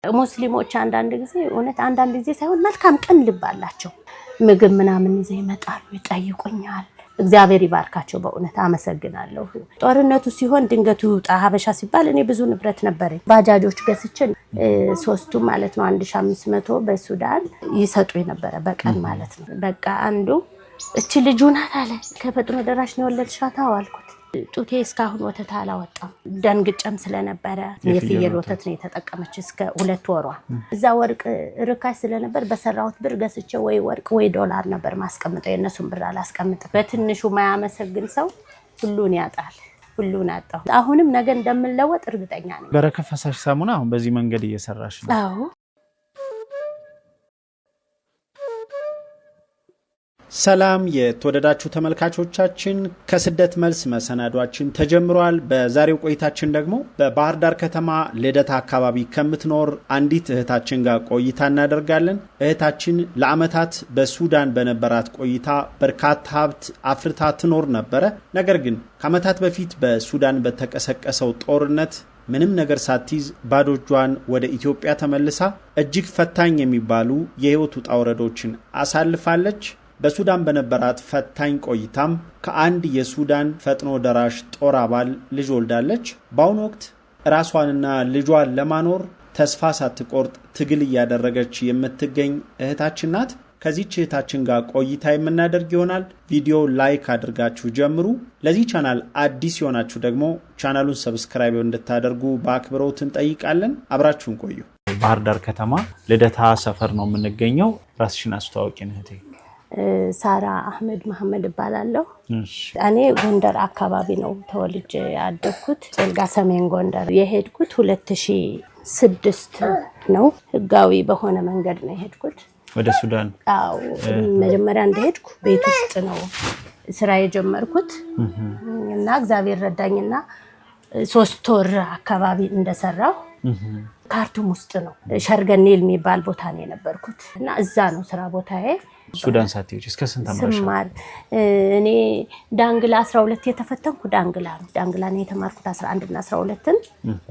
ሙስሊሞች አንዳንድ ጊዜ እውነት አንዳንድ ጊዜ ሳይሆን መልካም ቀን ልባላቸው ምግብ ምናምን ይዘው ይመጣሉ ይጠይቁኛል እግዚአብሔር ይባርካቸው በእውነት አመሰግናለሁ ጦርነቱ ሲሆን ድንገቱ ሀበሻ ሲባል እኔ ብዙ ንብረት ነበርኝ ባጃጆች ገዝቼ ሶስቱ ማለት ነው 1500 በሱዳን ይሰጡኝ ነበር በቀን ማለት ነው በቃ አንዱ እቺ ልጅ ናት አለ ከፈጥኖ ደራሽ ነው ወለድሻታው አልኩት ጡቴ እስካሁን ወተት አላወጣም ደንግጨም ስለነበረ የፍየል ወተት ነው የተጠቀመች እስከ 2 ወሯ እዛ ወርቅ ርካሽ ስለነበር በሰራውት ብር ገዝቼ ወይ ወርቅ ወይ ዶላር ነበር ማስቀምጠው የነሱን ብር አላስቀምጥ በትንሹ ማያመሰግን ሰው ሁሉን ያጣል ሁሉን አጣው አሁንም ነገ እንደምንለወጥ እርግጠኛ ነኝ በረከት ፈሳሽ ሳሙና አሁን በዚህ መንገድ እየሰራሽ ነው አዎ ሰላም የተወደዳችሁ ተመልካቾቻችን ከስደት መልስ መሰናዷችን ተጀምሯል በዛሬው ቆይታችን ደግሞ በባህር ዳር ከተማ ልደታ አካባቢ ከምትኖር አንዲት እህታችን ጋር ቆይታ እናደርጋለን እህታችን ለአመታት በሱዳን በነበራት ቆይታ በርካታ ሀብት አፍርታ ትኖር ነበር ነገር ግን ከአመታት በፊት በሱዳን በተቀሰቀሰው ጦርነት ምንም ነገር ሳትይዝ ባዶ እጇን ወደ ኢትዮጵያ ተመልሳ እጅግ ፈታኝ የሚባሉ የህይወት ውጣ ውረዶችን አሳልፋለች በሱዳን በነበራት ፈታኝ ቆይታም ከአንድ የሱዳን ፈጥኖ ደራሽ ጦር አባል ልጅ ወልዳለች በአሁኑ ወቅት ራሷንና ልጇን ለማኖር ተስፋ ሳትቆርጥ ትግል እያደረገች የምትገኝ እህታችን ናት ከዚህች እህታችን ጋር ቆይታ የምናደርግ ይሆናል ቪዲዮ ላይክ አድርጋችሁ ጀምሩ ለዚህ ቻናል አዲስ የሆናችሁ ደግሞ ቻናሉን ሰብስክራይብ እንድታደርጉ በአክብሮት እንጠይቃለን አብራችሁን ቆዩ ባህር ዳር ከተማ ልደታ ሰፈር ነው የምንገኘው ራስሽን አስተዋውቂን እህቴ ሳራ አህመድ መሐመድ ባላለው እኔ ጎንደር አካባቢ ነው ተወልጄ ያደኩት ጭልጋ ሰሜን ጎንደር የሄድኩት 2006 ነው ህጋዊ በሆነ መንገድ ነው የሄድኩት ወደ ሱዳን አዎ መጀመሪያ እንደሄድኩ ቤት ውስጥ ነው ስራ የጀመርኩት እና እግዚአብሔር ረዳኝና 3 ወር አካባቢ እንደሰራው ካርቱም ውስጥ ነው ሸርገኔል የሚባል ቦታ ነው የነበርኩት እና እዛ ነው ስራ ቦታዬ ሱዳን ሳትሄጂ እስከ ስንት ተማርሽ እኔ ዳንግላ 12 የተፈተንኩ ዳንግላ ነው የተማርኩት 11 እና 12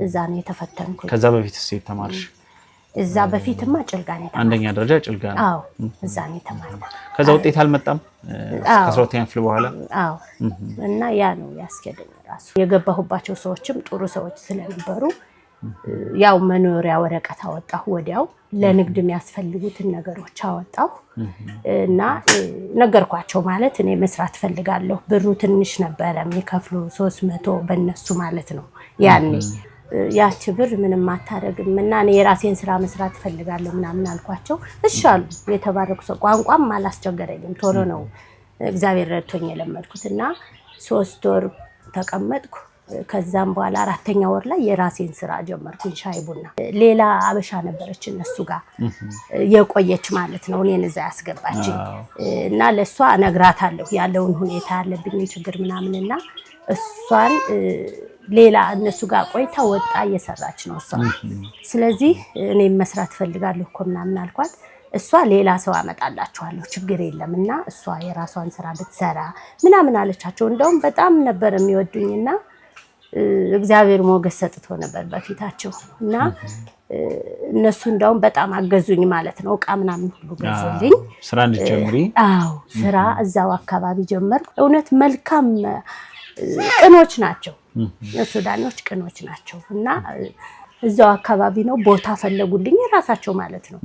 እዛ ነው የተፈተንኩት ከዛ በፊት እዚህ ተማርሽ እዛ በፊትማ ጭልጋ ነው አንደኛ ደረጃ ጭልጋ ነው አዎ እዛ ነው የተማርኩት ከዛ ውጤት አልመጣም ከ12ኛ ክፍል በኋላ አዎ እና ያ ነው ያስከደኝ ራሱ የገባሁባቸው ሰዎችም ጥሩ ሰዎች ስለነበሩ ያው መኖሪያ ወረቀት አወጣሁ ወዲያው ለንግድ የሚያስፈልጉትን ነገሮች አወጣሁ እና ነገርኳቸው ማለት እኔ መስራት ፈልጋለሁ ብሩ ትንሽ ነበር የሚከፍሉ 300 በእነሱ ማለት ነው ያኔ ያቺ ብር ምንም አታረግም እና እኔ የራሴን ስራ መስራት ፈልጋለሁ ምናምን አልኳቸው እሺ አሉ የተባረኩ ሰው ቋንቋም አላስቸገረኝም ቶሎ ነው እግዚአብሔር ረድቶኝ የለመድኩትና 3 ወር ተቀመጥኩ ከዛም በኋላ 4ኛ ወር ላይ የራሴን ስራ ጀመርኩ ሻይ ቡና ሌላ አበሻ ነበረች እነሱ ጋር የቆየች ማለት ነው እኔን እዛ ያስገባች እና ለሷ እነግራታለሁ ያለውን ሁኔታ ያለብኝ ችግር ምናምንና እሷን ሌላ እነሱ ጋር ቆይታ ወጣ እየሰራች ነው እሷ ስለዚህ እኔ መስራት ፈልጋለሁ እኮ ምናምን አልኳት እሷ ሌላ ሰው አመጣላችኋለሁ ችግር የለምና እሷ የራሷን ስራ ብትሰራ ምናምን አለቻቸው እንደውም በጣም ነበር የሚወዱኝና እግዚአብሔር ሞገስ ሰጥቶ ነበር በፊታቸው እና እነሱ እንደውም በጣም አገዙኝ ማለት ነው ዕቃ ምናምን ሁሉ ገዙልኝ ስራ እንድትጀምሪ አዎ ስራ እዛው አካባቢ ጀመርኩ እውነት መልካም ቅኖች ናቸው ሱዳኖች ቅኖች ናቸው እና እዛው አካባቢ ነው ቦታ ፈለጉልኝ ራሳቸው ማለት ነው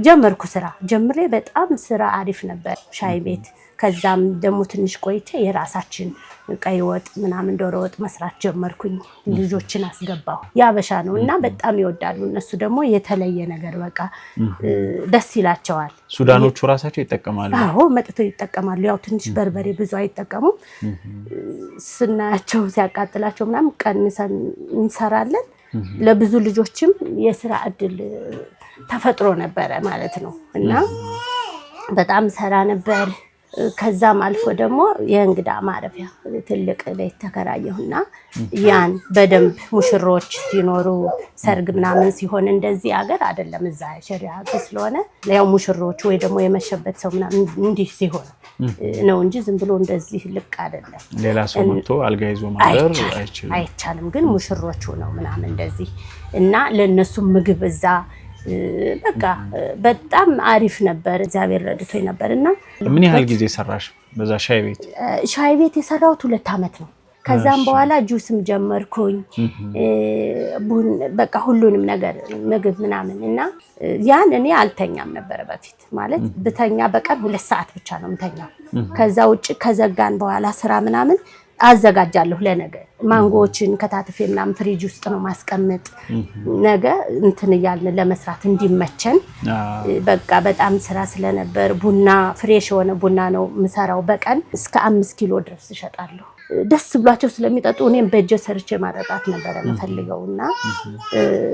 ጀመርኩ ስራ ጀምሬ በጣም ስራ አሪፍ ነበር ሻይ ቤት ከዛም ደሞ ትንሽ ቆይቼ የራሳችን ቀይ ወጥ ምናምን ዶሮ ወጥ መስራት ጀመርኩኝ ልጆችን አስገባው ያበሻ ነውና በጣም ይወዳሉ እነሱ ደግሞ የተለየ ነገር በቃ ደስ ይላቸዋል ሱዳኖቹ ራሳቸው ይጠቀማሉ አዎ መጥተው ይጠቀማሉ ያው ትንሽ በርበሬ ብዙ አይጠቀሙም ስናያቸው ሲያቃጥላቸው ምናምን ቀንሰን እንሰራለን ለብዙ ልጆችም የስራ እድል ተፈጥሮ ነበር ማለት ነው እና በጣም ሰራ ነበር ከዛም አልፎ ደግሞ የእንግዳ ማረፊያ ትልቅ ቤት ተከራየሁና ያን በደንብ ሙሽሮች ሲኖሩ ሰርግ ምናምን ሲሆን እንደዚህ ሀገር አይደለም እዛ ሸሪዓ ስለሆነ ያው ሙሽሮች ወይ ደግሞ የመሸበት ሰው ምናምን እንዲህ ሲሆን ነው እንጂ ዝም ብሎ እንደዚህ ልቅ አይደለም ሌላ ሰው መጥቶ አልጋ ይዞ ማደር አይቻልም ግን ሙሽሮቹ ነው ምናምን እንደዚህ እና ለነሱ ምግብ እዛ በቃ በጣም አሪፍ ነበር እግዚአብሔር ረድቶኝ ነበርና ምን ያህል ጊዜ ሰራሽ በዛ ሻይ ቤት የሰራሁት 2 አመት ነው ከዛም በኋላ ጁስም ጀመርኩኝ በቃ ሁሉንም ነገር ምግብ ምናምን እና ያን እኔ አልተኛም ነበር በፊት ማለት በተኛ በቀን 2 ሰዓት ብቻ ነው የምተኛው ከዛ ውጪ ከዘጋን በኋላ ስራ ምናምን አዘጋጃለሁ ለነገ ማንጎዎችን ከታትፌ ምናምን ፍሪጅ ውስጥ ነው ማስቀመጥ ነገ እንትን ያልን ለመስራት እንዲመቸን በቃ በጣም ስራ ስለነበር ቡና ፍሬሽ ሆነ ቡና ነው ምሰራው በቀን እስከ 5 ኪሎ ድረስ እሸጣለሁ ደስ ብሏቸው ስለሚጠጡ እኔም በእጄ ሰርቼ ማረጣት ነበር የምፈልገውና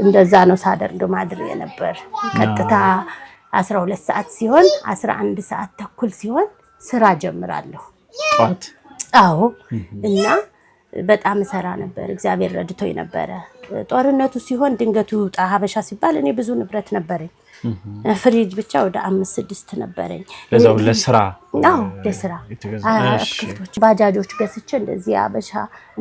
እንደዛ ነው ሳደርግ ማድር የነበር ቀጥታ 12 ሰዓት ሲሆን 11 ሰዓት ተኩል ሲሆን ስራ ጀምራለሁ ጧት አዎ እና በጣም ሰራ ነበር እግዚአብሔር ረድቶኝ ነበር ጦርነቱ ሲሆን ድንገቱ ሀበሻ ሲባል እኔ ብዙ ንብረት ነበርኝ ፍሪጅ ብቻ ወደ 5-6 ነበርኝ ለዛው ለስራ ለስራ አትክልቶች ባጃጆች ገዝቼ እንደዚህ ሀበሻ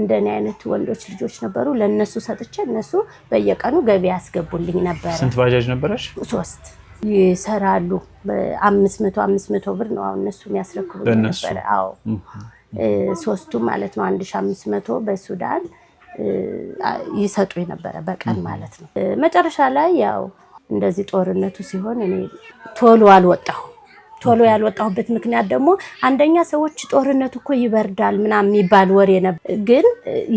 እንደኔ አይነት ወንዶች ልጆች ነበሩ ለነሱ ሰጥቼ እነሱ በየቀኑ ገቢ ያስገቡልኝ ነበር ስንት ባጃጅ ነበርሽ 3 ይሰራሉ በ500 ብር ነው አሁን እነሱ የሚያስረክቡኝ ነበር አዎ 3ቱ ማለት ነው 1500 በሱዳን ይሰጡኝ ነበር በቀን ማለት ነው መጨረሻ ላይ ያው እንደዚህ ጦርነቱ ሲሆን እኔ ቶሎ ያልወጣሁበት ምክንያት ደግሞ አንደኛ ሰዎች ጦርነቱ እኮ ይበርዳል ምናምን የሚባል ወሬ ነበር ግን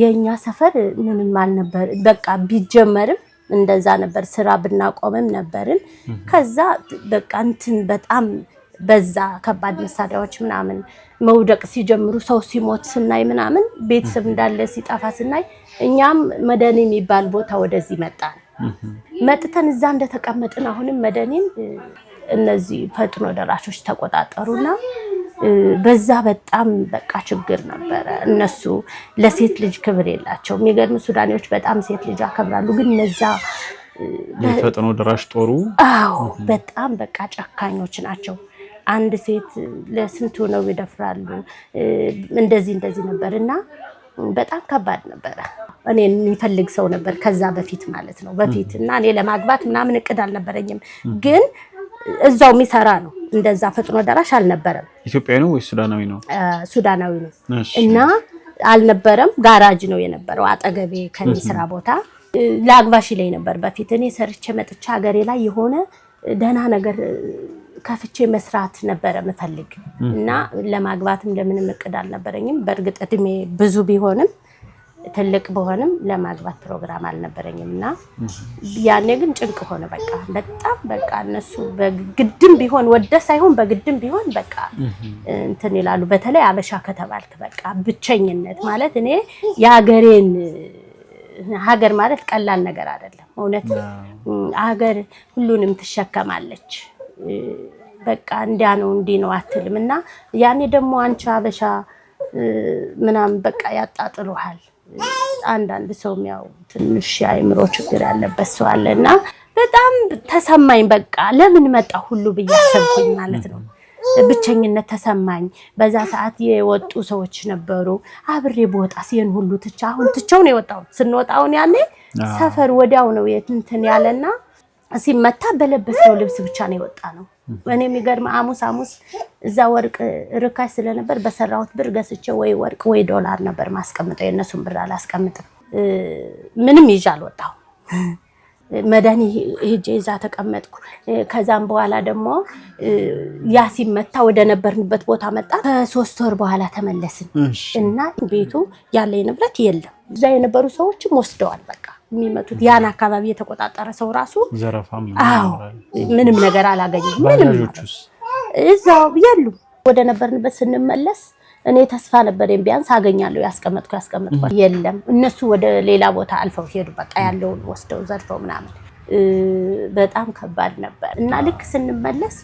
የኛ ሰፈር ምንም አልነበር በቃ ቢጀመርም እንደዛ ነበር ስራ ብናቆምም ነበርን ከዛ በቃ እንትን በጣም በዛ ከባድ መሳሪያዎች ምናምን መውደቅ ሲጀምሩ ሰው ሲሞት ስናይ ምናምን ቤተሰብ እንዳለ ሲጣፋ ስናይ እኛም መደኔ የሚባል ቦታ ወደዚህ መጥተን እዛ እንደተቀመጥን አሁንም መደኔን እነዚህ ፈጥኖ ደራሾች ተቆጣጠሩና በዛ በጣም በቃ ችግር ነበር እነሱ ለሴት ልጅ ክብር የላቸው የሚገርም ሱዳኔዎች በጣም ሴት ልጅ አከብራሉ ግን እነዛ ፈጥኖ ደራሽ ጦሩ አዎ በጣም በቃ ጨካኞች ናቸው አንድ ሴት ለስንቱ ነው ይደፍራሉ እንደዚህ ነበርና በጣም ከባድ ነበር እኔ የሚፈልግ ሰው ነበር ከዛ በፊት ማለት ነው በፊትና እኔ ለማግባት ምናምን እቅድ አልነበረኝም ግን እዛው የሚሰራ ነው እንደዛ ፈጥኖ ደራሽ አልነበረም ኢትዮጵያዊ ነው ወይ ሱዳናዊ ነው ሱዳናዊ ነው እና አልነበረም ጋራጅ ነው የነበረው አጠገቤ ከኔ ስራ ቦታ ላግባሽ ላይ ነበር በፊት እኔ ሰርቼ መጥቻ ሀገሬ ላይ የሆነ ደህና ነገር ከፍቼ መስራት ነበር የምፈልግ እና ለማግባትም ለምንም እቅድ አልነበረኝም በእርግጥ እድሜ ብዙ ቢሆንም ትልቅ በሆንም ለማግባት ፕሮግራም አልነበረኝምና ያኔ ግን ጭንቅ ሆነ በቃ በጣም በቃ እነሱ በግድም ቢሆን ወደ ሳይሆን በግድም ቢሆን በቃ እንትን ይላሉ በተለይ አበሻ ከተባልክ በቃ ብቸኝነት ማለት እኔ ያገሬን ሀገር ማለት ቀላል ነገር አይደለም እውነት ሀገር ሁሉንም ትሸከማለች በቃ እንዲያ ነው እንዲ ነው አትልምና ያኔ ደግሞ አንቺ አበሻ ምናም በቃ ያጣጥሉሃል አንዳንድ ሰው ያው ትንሽ አይምሮ ችግር ያለበት ሰው አለና በጣም ተሰማኝ በቃ ለምን መጣ ሁሉ በያሰብኩኝ ማለት ነው ብቸኝነት ተሰማኝ በዛ ሰዓት የወጡ ሰዎች ነበሩ አብሬ ቦታስ የን ሁሉ ትቻው ነው የወጣው ስንወጣውን ያኔ ሰፈር ወዲያው ነው የትንትን ያለና ሲመታ በለበሰው ልብስ ብቻ ነው የወጣ ነው እኔ የሚገርም አሙስ እዛ ወርቅ ርካሽ ስለነበር በሰራውት ብር ገስቼ ወይ ወርቅ ወይ ዶላር ነበር ማስቀምጠው የነሱን ብር አላስቀምጥም ምንም ይዣል ወጣው መዳኒ ሄጄ እዛ ተቀመጥኩ ከዛም በኋላ ደግሞ ያ ሲመታ ወደ ነበርንበት ቦታ መጣ ከ3 ወር በኋላ ተመለስን እና ቤቱ ያለ ንብረት የለም እዛ የነበሩ ሰዎችም ወስደዋል በቃ የሚመጡት ያን አካባቢ የተቆጣጠረ ሰው ራሱ ዘረፋም ምንም ነገር አላገኘም ምንም እዛው ያሉ ወደ ነበርንበት ስንመለስ እኔ ተስፋ ነበርኝ ቢያንስ አገኛለሁ ያስቀመጥኩ የለም እነሱ ወደ ሌላ ቦታ አልፈው ሄዱ በቃ ያለውን ወስደው ዘርፈው ምናምን በጣም ከባድ ነበር እና ልክ ስንመለስ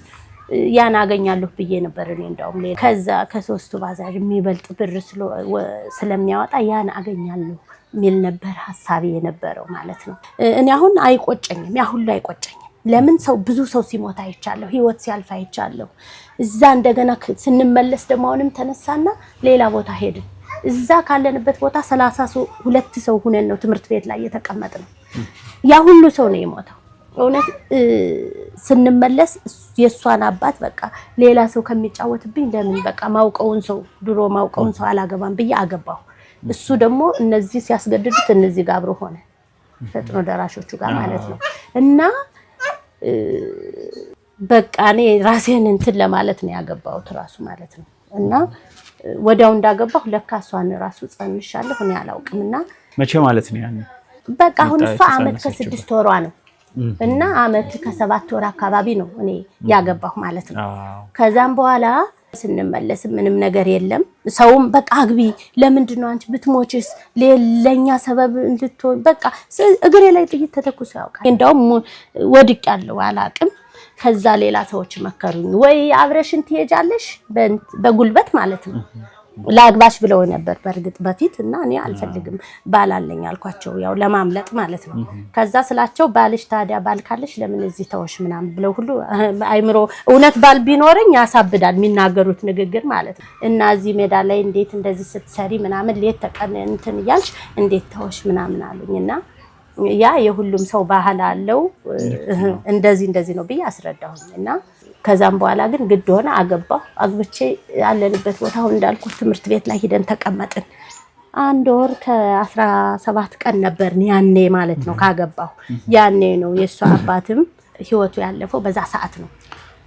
ያን አገኛለሁ ብዬ ነበር እኔ እንደውም ከዛ ከ3ቱ ባዛር የሚበልጥ ብር ስለሚያወጣ ያን አገኛለሁ ሚል ነበር ሐሳቤ የነበረው ማለት ነው እኔ አሁን አይቆጨኝም ያ ሁሉ አይቆጨኝም ለምን ሰው ብዙ ሰው ሲሞት አይቻለሁ ህይወት ሲያልፍ አይቻለሁ እዛ እንደገና ስንመለስ ደግሞ አሁንም ተነሳና ሌላ ቦታ ሄድን እዛ ካለንበት ቦታ 32 ሰው ሆነን ነው ትምህርት ቤት ላይ የተቀመጥነው ያ ሁሉ ሰው ነው የሞተው እውነት ስንመለስ የሷን አባት በቃ ሌላ ሰው ከሚጫወትብኝ ለምን በቃ ማውቀውን ሰው ድሮ ማውቀውን ሰው አላገባም ብዬ አገባሁ እሱ ደግሞ እነዚህ ሲያስገድዱት እነዚህ ጋር አብሮ ሆነ ፈጥኖ ደራሾቹ ጋር ማለት ነው እና በቃ እኔ ራሴን እንትን ለማለት ነው ያገባሁት ራሱ ማለት ነው እና ወዲያው እንዳገባሁ ለካ እሷን ራሱ ጸንሻለሁ እኔ አላውቅምና መቼ ማለት ነው ያን በቃ አሁን እሷ አመት ከ6 ወሯ ነው እና አመት ከ7 ወር አካባቢ ነው እኔ ያገባሁ ማለት ነው ከዛም በኋላ ስንመለስ ምንም ነገር የለም ሰውም በቃ አግቢ ለምንድን ነው አንቺ ብትሞችስ ለኛ ሰበብ እንድትሆን በቃ እግሬ ላይ ጥይት ተተኩሶ ያውቃል እንደውም ወድቄያለሁ አላቅም ከዛ ሌላ ሰዎች መከሩኝ ወይ አብረሽን ትሄጃለሽ በጉልበት ማለት ነው ላግባሽ ብለው ነበር በርግጥ በፊት እና እኔ አልፈልግም ባላለኝ አልኳቸው ያው ለማምለጥ ማለት ነው ከዛ ስላቸው ባልሽ ታዲያ ባልካለሽ ለምን እዚህ ተወሽ ምናም ብለው ሁሉ አይምሮ እውነት ባል ቢኖርኝ ያሳብዳል የሚናገሩት ንግግር ማለት ነው እና እዚህ ሜዳ ላይ እንዴት እንደዚህ ስትሰሪ ምናምን ሌት ተቀን እንትን ይያልሽ እንዴት ተወሽ ምናምን አሉኝና ያ የሁሉም ሰው ባህል አለው እንደዚህ ነው ብዬ አስረዳሁኝና ከዛም በኋላ ግን ግድ ሆነ አገባሁ አግብቼ ያለንበት ቦታ አሁን እንዳልኩት ትምህርት ቤት ላይ ሄደን ተቀመጥን 1 ወር ከ17 ቀን ነበር ያኔ ማለት ነው ካገባሁ ያኔ ነው የሷ አባትም ህይወቱ ያለፈው በዛ ሰዓት ነው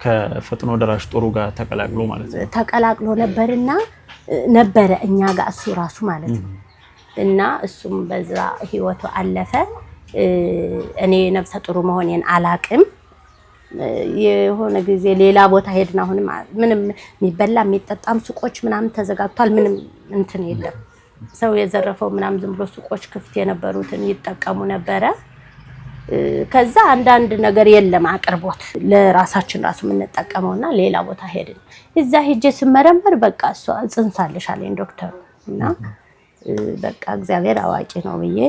ከፈጥኖ ደራሽ ጦሩ ጋር ተቀላቅሎ ማለት ነው ተቀላቅሎ ነበረ እኛ ጋር እሱ ራሱ ማለት ነው እና እሱም በዛ ህይወቱ አለፈ እኔ ነፍሰ ጡር መሆኔን አላቅም የሆነ ጊዜ ሌላ ቦታ ሄድና አሁን ምንም የሚበላ የሚጠጣም ሱቆች ምናምን ተዘጋግቷል ምንም እንትን የለም ሰው የዘረፈው ምናምን ዝም ብሎ ሱቆች ክፍት የነበሩትን ይጠቀሙ ነበረ ከዛ አንዳንድ ነገር የለም አቅርቦት ለራሳችን ራሱ የምንጠቀመውና ሌላ ቦታ ሄድን እዛ ሄጄ ስመረመር በቃ እሷ ጽንሳለሽ አለኝ ዶክተሩ እና በቃ እግዚአብሔር አዋቂ ነው ብዬ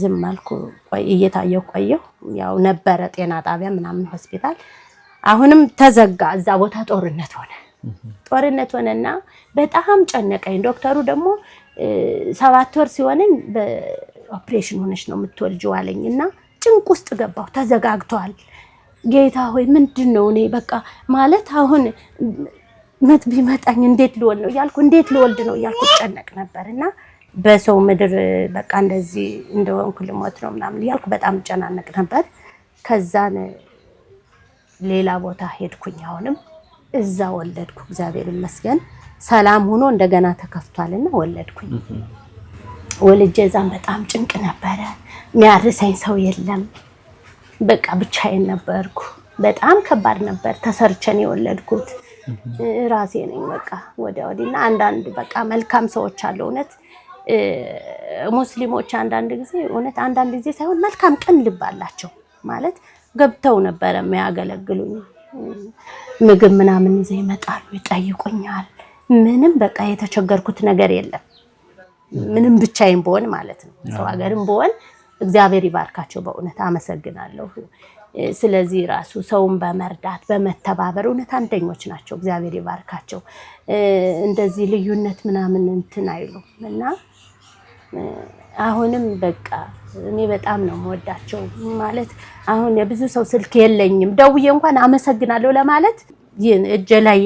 ዝም አልኩ እየታየው ቆየሁ ያው ነበረ ጤና ጣቢያ ምናምን ሆስፒታል አሁንም ተዘጋ እዛ ቦታ ጦርነት ሆነና በጣም ጨነቀኝ ዶክተሩ ደግሞ 7 ወር ሲሆነኝ በኦፕሬሽን ሆነሽ ነው የምትወልጂው አለኝና ጭንቅ ውስጥ ገባሁ ተዘጋግቷል ጌታ ሆይ ምንድነው እኔ በቃ ማለት አሁን ምጥ ቢመጣኝ እንዴት ልወልድ ነው ያልኩ እንዴት ልወልድ ነው ያልኩ ጨነቅ ነበርና በሰው ምድር በቃ እንደዚህ እንደወንኩ ልሞት ነው ምናምን ያልኩ በጣም ጨናነቅ ነበር ከዛን ሌላ ቦታ ሄድኩኝ አሁንም እዛ ወለድኩ እግዚአብሔር ይመስገን ሰላም ሆኖ እንደገና ተከፍቷልና ወለድኩኝ ወልጄ ዛም በጣም ጭንቅ ነበረ የሚያርሰኝ ሰው የለም በቃ ብቻዬን ነበርኩ በጣም ከባድ ነበር ተሰርቸን የወለድኩት ራሴ ነኝ በቃ ወዲያውዲና አንዳንድ በቃ መልካም ሰዎች አሉ እውነት ሙስሊሞች አንዳንድ ጊዜ ሳይሆን መልካም ቀን ልባላቸው ማለት ገብተው ነበር የሚያገለግሉኝ ምግብ ምናምን ይዘው ይመጣሉ ይጠይቁኛል ምንም በቃ የተቸገርኩት ነገር የለም ምንም ብቻዬን በሆን ማለት ነው ሰው ሀገርም በሆን እግዚአብሔር ይባርካቸው በእውነት አመሰግናለሁ ስለዚህ ራሱ ሰውን በመርዳት በመተባበር እውነት አንደኞች ናቸው እግዚአብሔር ይባርካቸው እንደዚህ ልዩነት ምናምን እንትን አይሉምና አሁንም በቃ እኔ በጣም ነው የምወዳቸው ማለት አሁን የብዙ ሰው ስልክ የለኝም ደውዬ እንኳን አመሰግናለሁ ለማለት እጄ ላይ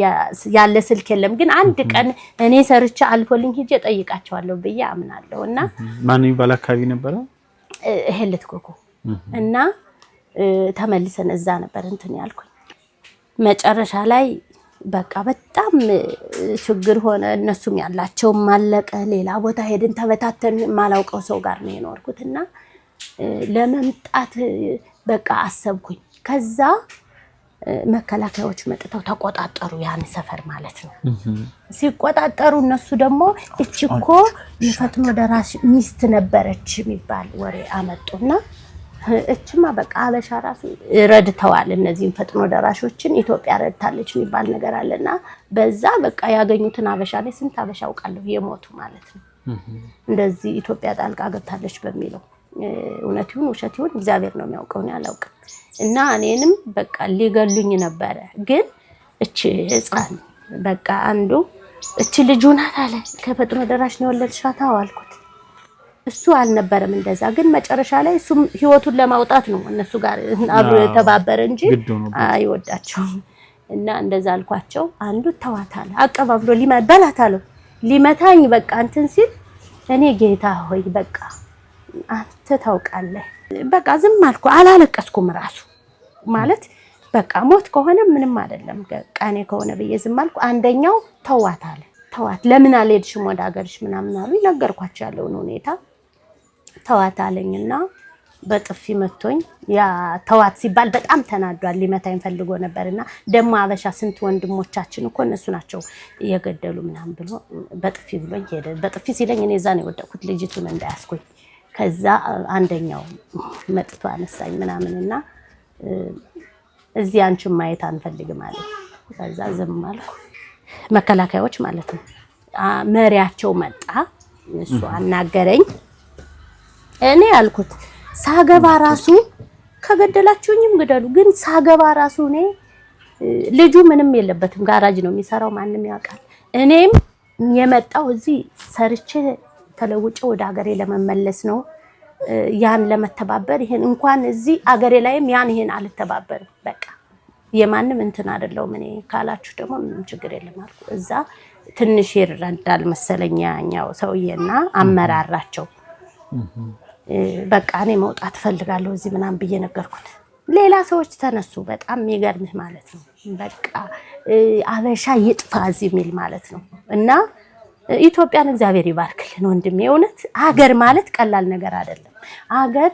ያለ ስልክ የለም ግን አንድ ቀን እኔ ሰርቼ አልፎልኝ ሄጄ ጠይቃቸዋለሁ ብዬ አምናለሁና ማን ይባል አካባቢ ነበር እህልት ኮኮ እና ተመልሰን እዛ ነበር እንትን ያልኩኝ መጨረሻ ላይ በቃ በጣም ችግር ሆነ እነሱም ያላቸው ማለቀ ሌላ ቦታ ሄድን ተበታተን ማላውቀው ሰው ጋር ነው የኖርኩትና ለመምጣት በቃ አሰብኩኝ ከዛ መከላከያዎች መጥተው ተቆጣጣሩ ያን ሰፈር ማለት ነው ሲቆጣጣሩ እነሱ ደግሞ እቺኮ የፈጥኖ ደራሽ ሚስት ነበረች የሚባል ወሬ አመጡና እችማ በቃ አበሻ ራሱ ረድተዋል እነዚህን ፈጥኖ ደራሾችን ኢትዮጵያ ረድታለች የሚባል ነገር አለና በዛ በቃ ያገኙትን አበሻ ላይ ስንት አበሻ አውቃለሁ የሞቱ ማለት ነው እንደዚህ ኢትዮጵያ ጣልቃ ገብታለች በሚለው እውነት ይሁን ውሸት ይሁን እግዚአብሔር ነው የሚያውቀው ነው ያላውቅም እና እኔንም በቃ ሊገሉኝ ነበር ግን እቺ ህፃን በቃ አንዱ እቺ ልጁ ናት አለ ከፈጥኖ ደራሽ ነው ወለድሻታው አልኩት እሱ አልነበረም እንደዛ። ግን መጨረሻ ላይ እሱም ህይወቱን ለማውጣት ነው እነሱ ጋር አብሮ የተባበረ እንጂ አይወዳቸውም። እና እንደዛ አልኳቸው። አንዱ ተዋታለ አቀባብሎ በላታለው ሊመታኝ በቃ እንትን ሲል እኔ ጌታ ሆይ በቃ አንተ ታውቃለህ በቃ ዝም አልኩ። አላለቀስኩም ራሱ ማለት በቃ ሞት ከሆነ ምንም አይደለም ቀኔ ከሆነ ብዬ ዝም አልኩ። አንደኛው ተዋታለ ተዋት ለምን አልሄድሽም ወደ ሀገርሽ ምናምን አሉ። ነገርኳቸው ያለውን ሁኔታ። ተዋታለኝና በጥፊ መቶኝ ያ ተዋት ሲባል በጣም ተናዷል። ሊመታኝ ፈልጎ ነበርና ደሞ አበሻ ስንት ወንድሞቻችን እኮ እነሱ ናቸው እየገደሉ ምናምን ብሎ በጥፊ ብሎኝ ሄደ። በጥፊ ሲለኝ እኔ እዛ ነው የወደቅኩት ልጅቱን እንዳያስኩኝ። ከዛ አንደኛው መጥቶ አነሳኝ ምናምንና እዚህ አንቺን ማየት አንፈልግም አለ። ከዛ ዝም አልኩ። መከላከያዎች ማለት ነው። መሪያቸው መጣ። እሱ አናገረኝ። እኔ አልኩት ሳገባ ራሱ ከገደላችሁኝም ግደሉ፣ ግን ሳገባ ራሱ እኔ ልጁ ምንም የለበትም ጋራጅ ነው የሚሰራው ማንም ያውቃል። እኔም የመጣው እዚህ ሰርቼ ተለውጬ ወደ ሀገሬ ለመመለስ ነው። ያን ለመተባበር ይሄን እንኳን እዚህ ሀገሬ ላይም ያን ይሄን አልተባበርም። በቃ የማንም እንትን አይደለም። እኔ ካላችሁ ደግሞ ምንም ችግር የለም አልኩ። እዛ ትንሽ ይረዳል መሰለኝ ያኛው ሰውዬና አመራራቸው። በቃ እኔ መውጣት ፈልጋለሁ እዚህ ምናምን ብዬ ነገርኩት። ሌላ ሰዎች ተነሱ። በጣም የሚገርምህ ማለት ነው በቃ አበሻ ይጥፋ እዚህ የሚል ማለት ነው። እና ኢትዮጵያን እግዚአብሔር ይባርክልን ወንድሜ። እውነት ሀገር ማለት ቀላል ነገር አይደለም። ሀገር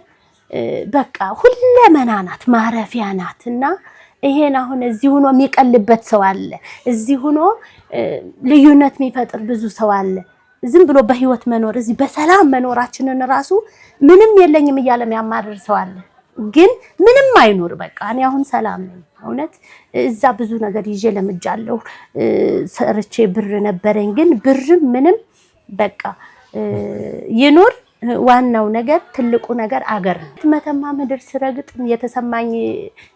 በቃ ሁለመና ናት፣ ማረፊያ ናት። እና ይሄን አሁን እዚህ ሆኖ የሚቀልበት ሰው አለ፣ እዚህ ሆኖ ልዩነት የሚፈጥር ብዙ ሰው አለ። ዝም ብሎ በህይወት መኖር እዚህ በሰላም መኖራችንን ራሱ ምንም የለኝም እያለ የሚያማርር ሰው አለ። ግን ምንም አይኖር በቃ እኔ አሁን ሰላም ነኝ። እውነት እዛ ብዙ ነገር ይዤ ለምጃለሁ። ሰርቼ ብር ነበረኝ፣ ግን ብርም ምንም በቃ ይኖር። ዋናው ነገር ትልቁ ነገር አገር ነው። መተማ ምድር ስረግጥ የተሰማኝ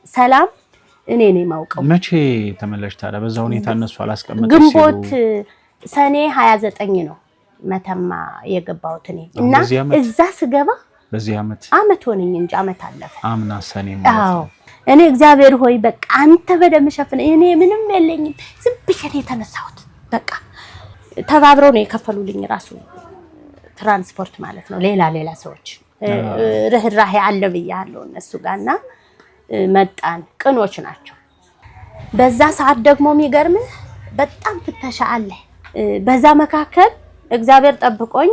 ሰላም እኔ ነኝ የማውቀው። መቼ ተመለሽ ታዲያ? በዛ ሁኔታ እነሱ አላስቀመጥሽ? ግንቦት ሰኔ 29 ነው መተማ የገባሁት እኔ እና እዛ ስገባ በዚህ አመት ሆነኝ እንጂ አመት አለፈ። አምና ሰኔ ማለት ነው። እኔ እግዚአብሔር ሆይ በቃ አንተ በደም ሸፍነ እኔ ምንም የለኝም ዝም ብዬ የተነሳሁት። በቃ ተባብረው ነው የከፈሉልኝ ራሱ ትራንስፖርት ማለት ነው። ሌላ ሰዎች ርህራሄ አለ ብያለሁ እነሱ ጋርና መጣን። ቅኖች ናቸው። በዛ ሰዓት ደግሞ የሚገርምህ በጣም ፍተሻ አለ። በዛ መካከል እግዚአብሔር ጠብቆኝ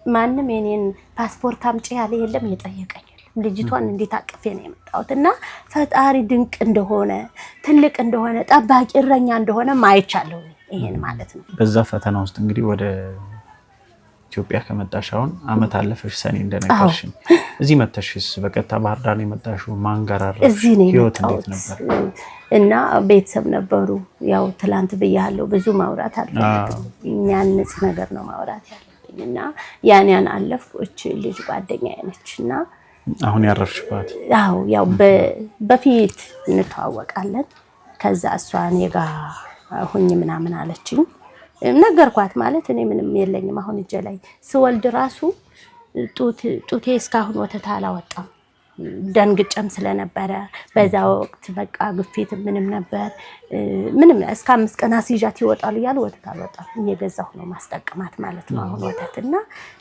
ማንም የኔን ፓስፖርት አምጪ ያለ የለም፣ የጠየቀኝ የለም። ልጅቷን እንዴት አቅፌ ነው የመጣሁትና ፈጣሪ ድንቅ እንደሆነ ትልቅ እንደሆነ ጠባቂ እረኛ እንደሆነ ማይቻለው ይሄን ማለት ነው። በዛ ፈተና ውስጥ እንግዲህ ወደ ኢትዮጵያ ከመጣሽ አሁን አመት አለፈሽ ሰኔ እንደነገርሽኝ። እዚህ መተሽስ በቀጥታ ባህር ዳር ነው የመጣሽው? ማን ጋር አረፍሽ? እዚህ ነው የመጣሁት እና ቤተሰብ ነበሩ። ያው ትላንት ብያለሁ ብዙ ማውራት አልፈልግም። የሚያንጽ ነገር ነው ማውራት ያለብኝ እና ያን አለፍኩ። እቺ ልጅ ጓደኛዬ ነችና አሁን ያረፍሽባት? ያው በፊት እንተዋወቃለን። ከዛ እሷ እኔ ጋር ሁኝ ምናምን አለችኝ። ነገርኳት ማለት እኔ ምንም የለኝም አሁን እጄ ላይ ስወልድ ራሱ ጡቴ እስካሁን ወተት አላወጣም። ደንግጬም ስለነበረ በዛ ወቅት በቃ ግፊት ምንም ነበር። ምንም እስከ 5 ቀን አስይዣት ይወጣሉ እያሉ ወተት አልወጣም። እየገዛሁ ነው ማስጠቀማት ማለት ነው አሁን ወተትና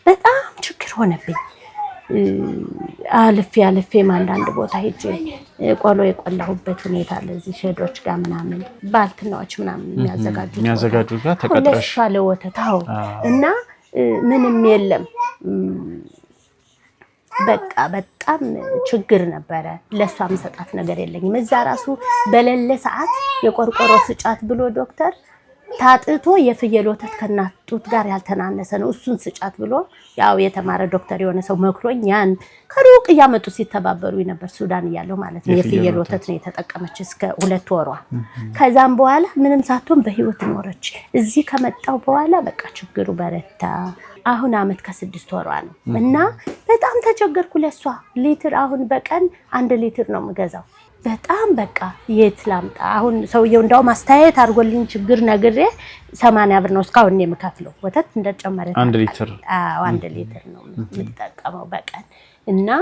በጣም ችግር ሆነብኝ። አልፌ አንዳንድ ቦታ ሄጄ ቆሎ የቆላሁበት ሁኔታ ለዚህ ሸዶች ጋር ምናምን ባልትናዎች ምናምን የሚያዘጋጁ ጋር ተቀጥረሽ ለወተት እና ምንም የለም። በቃ በጣም ችግር ነበረ። ለሷ መሰጣት ነገር የለኝም። እዛ ራሱ በሌለ ሰዓት የቆርቆሮ ስጫት ብሎ ዶክተር ታጥቶ የፍየል ወተት ከእናት ጡት ጋር ያልተናነሰ ነው እሱን ስጫት ብሎ ያው የተማረ ዶክተር የሆነ ሰው መክሮኝ ያን ከሩቅ እያመጡ ሲተባበሩ ነበር። ሱዳን እያለሁ ማለት ነው። የፍየል ወተት ነው የተጠቀመች እስከ 2 ወሯ። ከዛም በኋላ ምንም ሳትሆን በህይወት ኖረች። እዚህ ከመጣው በኋላ በቃ ችግሩ በረታ። አሁን አመት ከ6 ወሯ ነው እና በጣም ተቸገርኩ ለሷ። ሊትር አሁን በቀን 1 ሊትር ነው የምገዛው። በጣም በቃ የት ላምጣ አሁን ሰውየው እንዳው ማስተያየት አድርጎልኝ ችግር ነግሬ 80 ብር ነው እስካሁን የምከፍለው ወተት እንደጨመረ 1 ሊትር 1 ሊትር ነው የምጠቀመው በቀን እና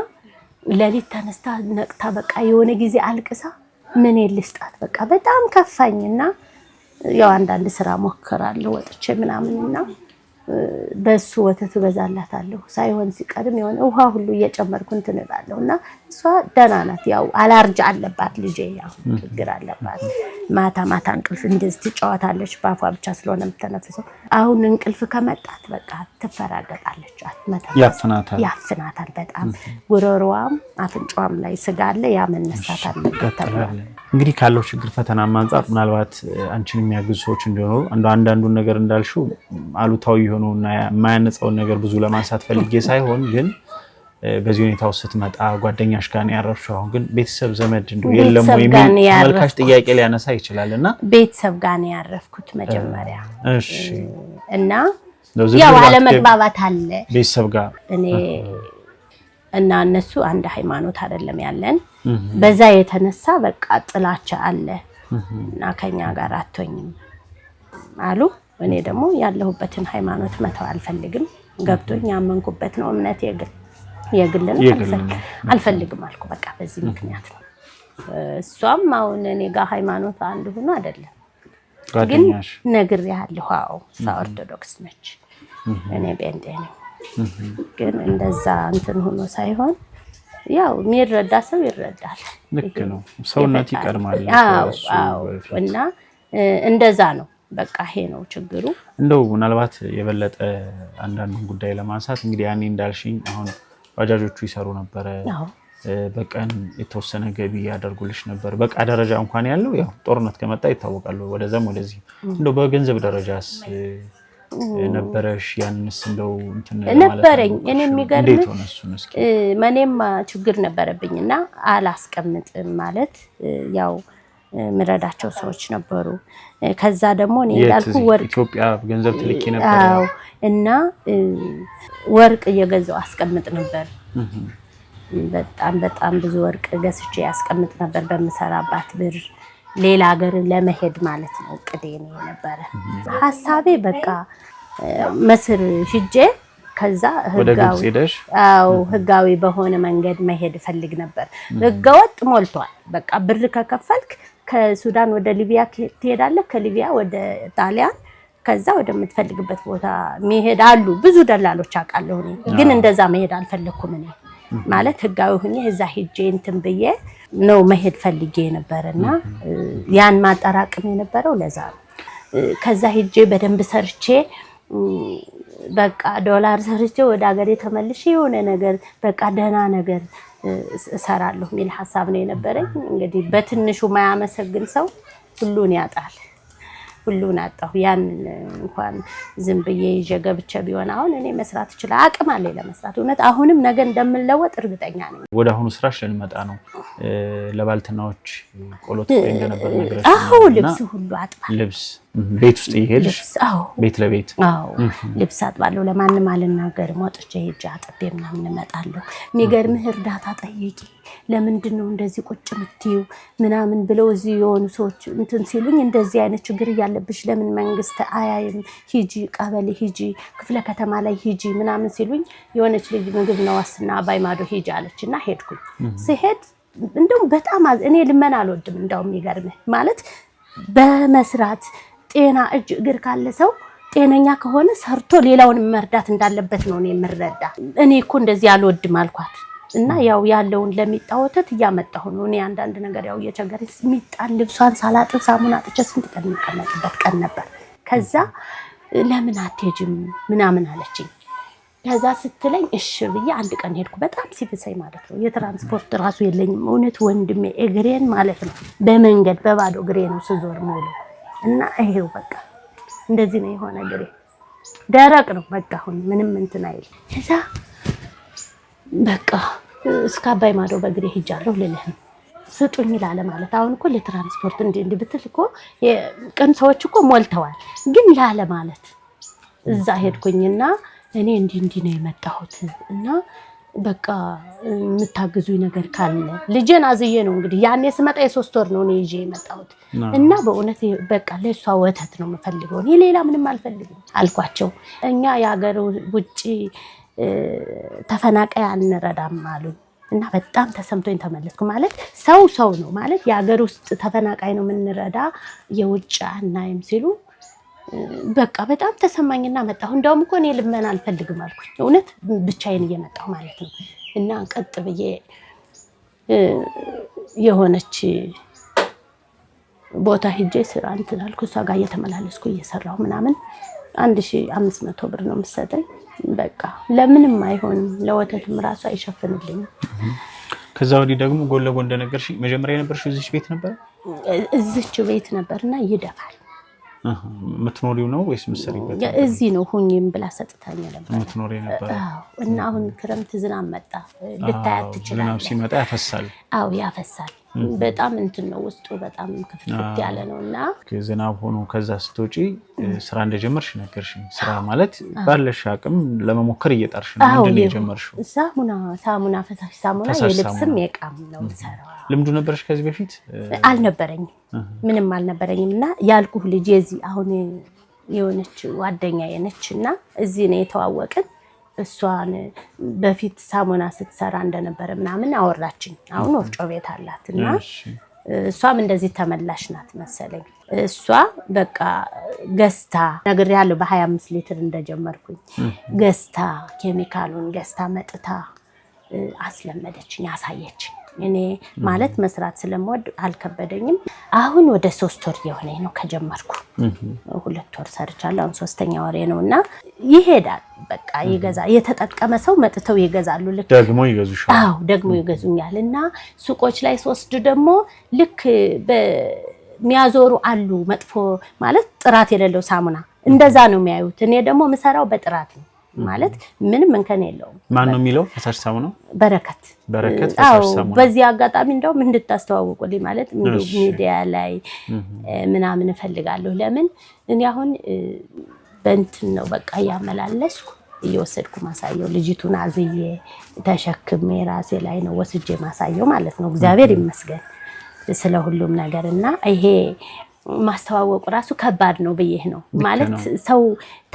ለሊት ተነስታ ነቅታ በቃ የሆነ ጊዜ አልቅሳ ምን ልስጣት በቃ በጣም ከፋኝና ያው አንዳንድ ስራ ሞከራለሁ ወጥቼ ምናምንና በሱ ወተት ገዛላታለሁ ሳይሆን ሲቀርም የሆነ ውሃ ሁሉ እየጨመርኩ እንትን እላለሁና እሷ ደህና ናት ያው አላርጅ አለባት ልጄ ያው ችግር አለባት ማታ እንቅልፍ እንደዚህ ትጫወታለች ባፏ ብቻ ስለሆነ የምትተነፍሰው አሁን እንቅልፍ ከመጣት በቃ ትፈራገጣለች ያፍናታል በጣም ጉሮሮዋም አፍንጫዋም ላይ ስጋ አለ ያ መነሳት አለበት እንግዲህ ካለው ችግር ፈተና አንፃር ምናልባት አንቺን የሚያግዙ ሰዎች እንዲኖሩ አንዳንዱን ነገር እንዳልሽው አሉታዊ የሆነውና የማያነጻውን ነገር ብዙ ለማንሳት ፈልጌ ሳይሆን ግን በዚህ ሁኔታው ስትመጣ ጓደኛሽ ጋር ነው ያረፍሽው አሁን ግን ቤተሰብ ዘመድ እንደው የለም ወይ መልካሽ ጥያቄ ሊያነሳ ይችላልና ቤተሰብ ጋር ነው ያረፍኩት መጀመሪያ እሺ እና ያው አለመግባባት አለ ቤተሰብ ጋር እኔ እና እነሱ አንድ ሃይማኖት አይደለም ያለን በዛ የተነሳ በቃ ጥላቻ አለ እና ከኛ ጋር አትሆኝም አሉ እኔ ደግሞ ያለሁበትን ሃይማኖት መተው አልፈልግም ገብቶኝ ያመንኩበት ነው እምነት የግል አልፈልግም አልኩ በቃ በዚህ ምክንያት ነው እሷም አሁን እኔ ጋር ሃይማኖት አንድ ሆኖ አይደለም ግን ነግሬያለሁ አዎ ኦርቶዶክስ ነች እኔ ጴንጤ ነኝ ግን እንደዛ እንትን ሆኖ ሳይሆን ያው የሚረዳ ሰው ይረዳል ልክ ነው ሰውነት ይቀርማል እና እንደዛ ነው በቃ ይሄ ነው ችግሩ እንደው ምናልባት የበለጠ አንዳንዱን ጉዳይ ለማንሳት እንግዲህ ያኔ እንዳልሽኝ አሁን ባጃጆቹ ይሰሩ ነበር በቀን የተወሰነ ገቢ ያደርጉልሽ ነበር በቃ ደረጃ እንኳን ያለው ያው ጦርነት ከመጣ ይታወቃል ወደዛም ወደዚህ እንደው በገንዘብ ደረጃስ ነበረሽ ያንስ እንደው እንትን ነበረኝ እኔ የሚገርም ማንም ችግር ነበረብኝና አላስቀምጥም ማለት ያው ምረዳቸው ሰዎች ነበሩ ከዛ ደግሞ እኔ እንዳልኩ ወርቅ ኢትዮጵያ ገንዘብ ትልኪ ነበር እና ወርቅ እየገዛው አስቀምጥ ነበር በጣም ብዙ ወርቅ ገዝቼ ያስቀምጥ ነበር በመሰራባት ብር ሌላ ሀገር ለመሄድ ማለት ነው እቅዴ ነው ነበር ሐሳቤ በቃ መስር ሂጄ ከዛ ህጋዊ በሆነ መንገድ መሄድ ፈልግ ነበር ህገወጥ ሞልቷል በቃ ብር ከከፈልክ ከሱዳን ወደ ሊቢያ ትሄዳለህ ከሊቢያ ወደ ጣሊያን ከዛ ወደምትፈልግበት ቦታ መሄዳሉ ብዙ ደላሎች አቃለሁ ግን እንደዛ መሄድ አልፈለኩም እኔ ማለት ህጋዊ ሆኜ እዛ ሂጄ እንትን ብዬ ነው መሄድ ፈልጌ ነበርና ያን ማጠራቀም የነበረው ለዛ ከዛ ሂጄ በደንብ ሰርቼ በቃ ዶላር ሰርቼ ወደ ሀገሬ ተመልሼ የሆነ ነገር በቃ ደህና ነገር እሰራለሁ ሚል ሐሳብ ነው የነበረኝ እንግዲህ በትንሹ ማያመሰግን ሰው ሁሉን ያጣል ሁሉን አጣሁ ያን እንኳን ዝም ብዬ ይጀገብቸ ቢሆን አሁን እኔ መስራት ይችላል አቅም አለ ለመስራት እውነት አሁንም ነገ እንደምንለወጥ እርግጠኛ ነኝ ወደ አሁኑ ስራሽ ልንመጣ ነው ለባልተናዎች ቆሎት እንደነበር ነገር አዎ ልብስ ሁሉ አጥባለሁ ልብስ ቤት ውስጥ ይሄድሽ ቤት ለቤት ልብስ አጥባለሁ ለማንም አልናገርም ወጥቼ ሄጄ አጥቤ ምናምን እመጣለሁ የሚገርምህ እርዳታ ጠይቂ ለምንድነው እንደዚህ ቁጭ ምትዩ ምናምን ብለው እዚህ የሆኑ ሰዎች እንትን ሲሉኝ እንደዚህ አይነት ችግር ያለብሽ ለምን መንግስት አያይም ሂጂ ቀበሌ ሂጂ ክፍለ ከተማ ላይ ሂጂ ምናምን ሲሉኝ የሆነች ልጅ ምግብ ነው ዋስና ባይማዶ ሂጂ አለችና ሄድኩኝ ሲሄድ እንደውም በጣም እኔ ልመና አልወድም እንደውም ይገርምህ ማለት በመስራት ጤና እጅ እግር ካለ ሰው ጤነኛ ከሆነ ሰርቶ ሌላውን መርዳት እንዳለበት ነው እኔ የምረዳ እኔ እኮ እንደዚህ አልወድም አልኳት እና ያው ያለውን ለሚጣወተት ያመጣሁ ነው እኔ አንዳንድ ነገር ያው እየቸገረኝ ሚጣን ልብሷን ሳላጥብ ሳሙና አጥቼ ስንት ቀን መቀመጥበት ቀን ነበር ከዛ ለምን አትሄጂም ምናምን አለችኝ ከዛ ስትለኝ እሺ ብዬ አንድ ቀን ሄድኩ በጣም ሲብሰኝ ማለት ነው የትራንስፖርት ራሱ የለኝም እውነት ወንድሜ እግሬን ማለት ነው በመንገድ በባዶ እግሬ ነው ስዞር ሙሉ እና ይሄው በቃ እንደዚህ ነው የሆነ እግሬ ደረቅ ነው በቃ አሁን ምንም እንትን አይል ከዛ በቃ እስከ አባይ ማዶ በእግሬ ሄጃለሁ ልልህ ስጡኝ ላለ ማለት አሁን እኮ ለትራንስፖርት እንዴ ብትል እኮ ቀን ሰዎች እኮ ሞልተዋል ግን ላለ ማለት እዛ ሄድኩኝና እኔ እንዲህ ነው የመጣሁት እና በቃ የምታግዙኝ ነገር ካለ ልጄን አዝዬ ነው እንግዲህ ያኔ ስመጣ የ3 ወር ነው እኔ ይዤ የመጣሁት እና በእውነት በቃ ለሷ ወተት ነው የምፈልገው እኔ ሌላ ምንም አልፈልግም አልኳቸው። እኛ የሀገር ውጪ ተፈናቃይ አንረዳም አሉኝ እና በጣም ተሰምቶኝ ተመለስኩ። ማለት ሰው ነው ማለት የሀገር ውስጥ ተፈናቃይ ነው የምንረዳ የውጭ አናይም ሲሉ በቃ በጣም ተሰማኝና መጣሁ። እንደውም እኮ እኔ ልመና አልፈልግም አልኩኝ እውነት ብቻዬን እየመጣሁ ማለት ነው። እና ቀጥ ብዬ የሆነች ቦታ ሄጄ ስራ እንትን አልኩ። እሷ ጋር እየተመላለስኩ እየሰራሁ ምናምን 1500 ብር ነው የምትሰጠኝ። በቃ ለምንም አይሆንም ለወተትም ራሱ አይሸፍንልኝም። ከዛ ወዲህ ደግሞ ጎን ለጎን እንደነገርሽ መጀመሪያ የነበርሽው እዚች ቤት ነበር? እዚች ቤት ነበርና ይደፋል። የምትኖሪው ነው ወይስ የምትሰሪበት? እዚህ ነው ሁኚም ብላ ሰጥታኝ ነበር የምትኖሪ ነበር። እና አሁን ክረምት ዝናብ መጣ ልታያት ትችላለህ። ዝናብ ሲመጣ ያፈሳል። አዎ ያፈሳል። በጣም እንትን ነው ውስጡ በጣም ክፍት ያለ ነውና ዝናብ ሆኖ ከዛ ስትወጪ ስራ እንደጀመርሽ ነገርሽኝ። ስራ ማለት ባለሽ አቅም ለመሞከር እየጣርሽ ነው። ምንድን ነው የጀመርሽው? ሳሙና ፈሳሽ ሳሙና የልብስም የቃም ነው የምሰራው። ልምዱ ነበርሽ ከዚህ በፊት? አልነበረኝም፣ ምንም አልነበረኝም። እና ያልኩህ ልጅ እዚህ አሁን የሆነች ጓደኛዬ ነችና እዚህ ነው የተዋወቅን። እሷን በፊት ሳሙና ስትሰራ እንደነበረ ምናምን አወራችኝ። አሁን ወፍጮ ቤት አላትና እሷም እንደዚህ ተመላሽ ናት መሰለኝ። እሷ በቃ ገዝታ ነግሬያለሁ በ25 ሊትር እንደጀመርኩኝ ገዝታ ኬሚካሉን ገዝታ መጥታ አስለመደችኝ፣ አሳየችኝ። እኔ ማለት መስራት ስለምወድ አልከበደኝም። አሁን ወደ 3 ወር የሆነኝ ነው ከጀመርኩ። 2 ወር ሰርቻለሁ፣ አሁን 3ኛ ወሬ ነውና ይሄዳል። በቃ ይገዛል። የተጠቀመ ሰው መጥተው ይገዛሉ። ልክ ደግሞ ይገዙሻል። አዎ ደግሞ ይገዙኛል። እና ሱቆች ላይ ስወስድ ደግሞ ልክ በሚያዞሩ አሉ መጥፎ ማለት ጥራት የሌለው ሳሙና እንደዛ ነው የሚያዩት። እኔ ደግሞ የምሰራው በጥራት ነው ማለት ምንም እንከን የለውም። ማን ነው የሚለው? ፈሳሽ ሳሙና በረከት ፈሳሽ ሳሙና። በዚህ አጋጣሚ እንደውም እንድታስተዋውቁልኝ ማለት ሚዲያ ላይ ምናምን እፈልጋለሁ። ለምን እኔ አሁን በእንትን ነው በቃ እያመላለስኩ እየወሰድኩ ማሳየው። ልጅቱን አዝዬ ተሸክሜ ራሴ ላይ ነው ወስጄ ማሳየው ማለት ነው። እግዚአብሔር ይመስገን ስለ ሁሉም ነገር። እና ይሄ ማስተዋወቁ ራሱ ከባድ ነው ብዬ ነው ማለት ሰው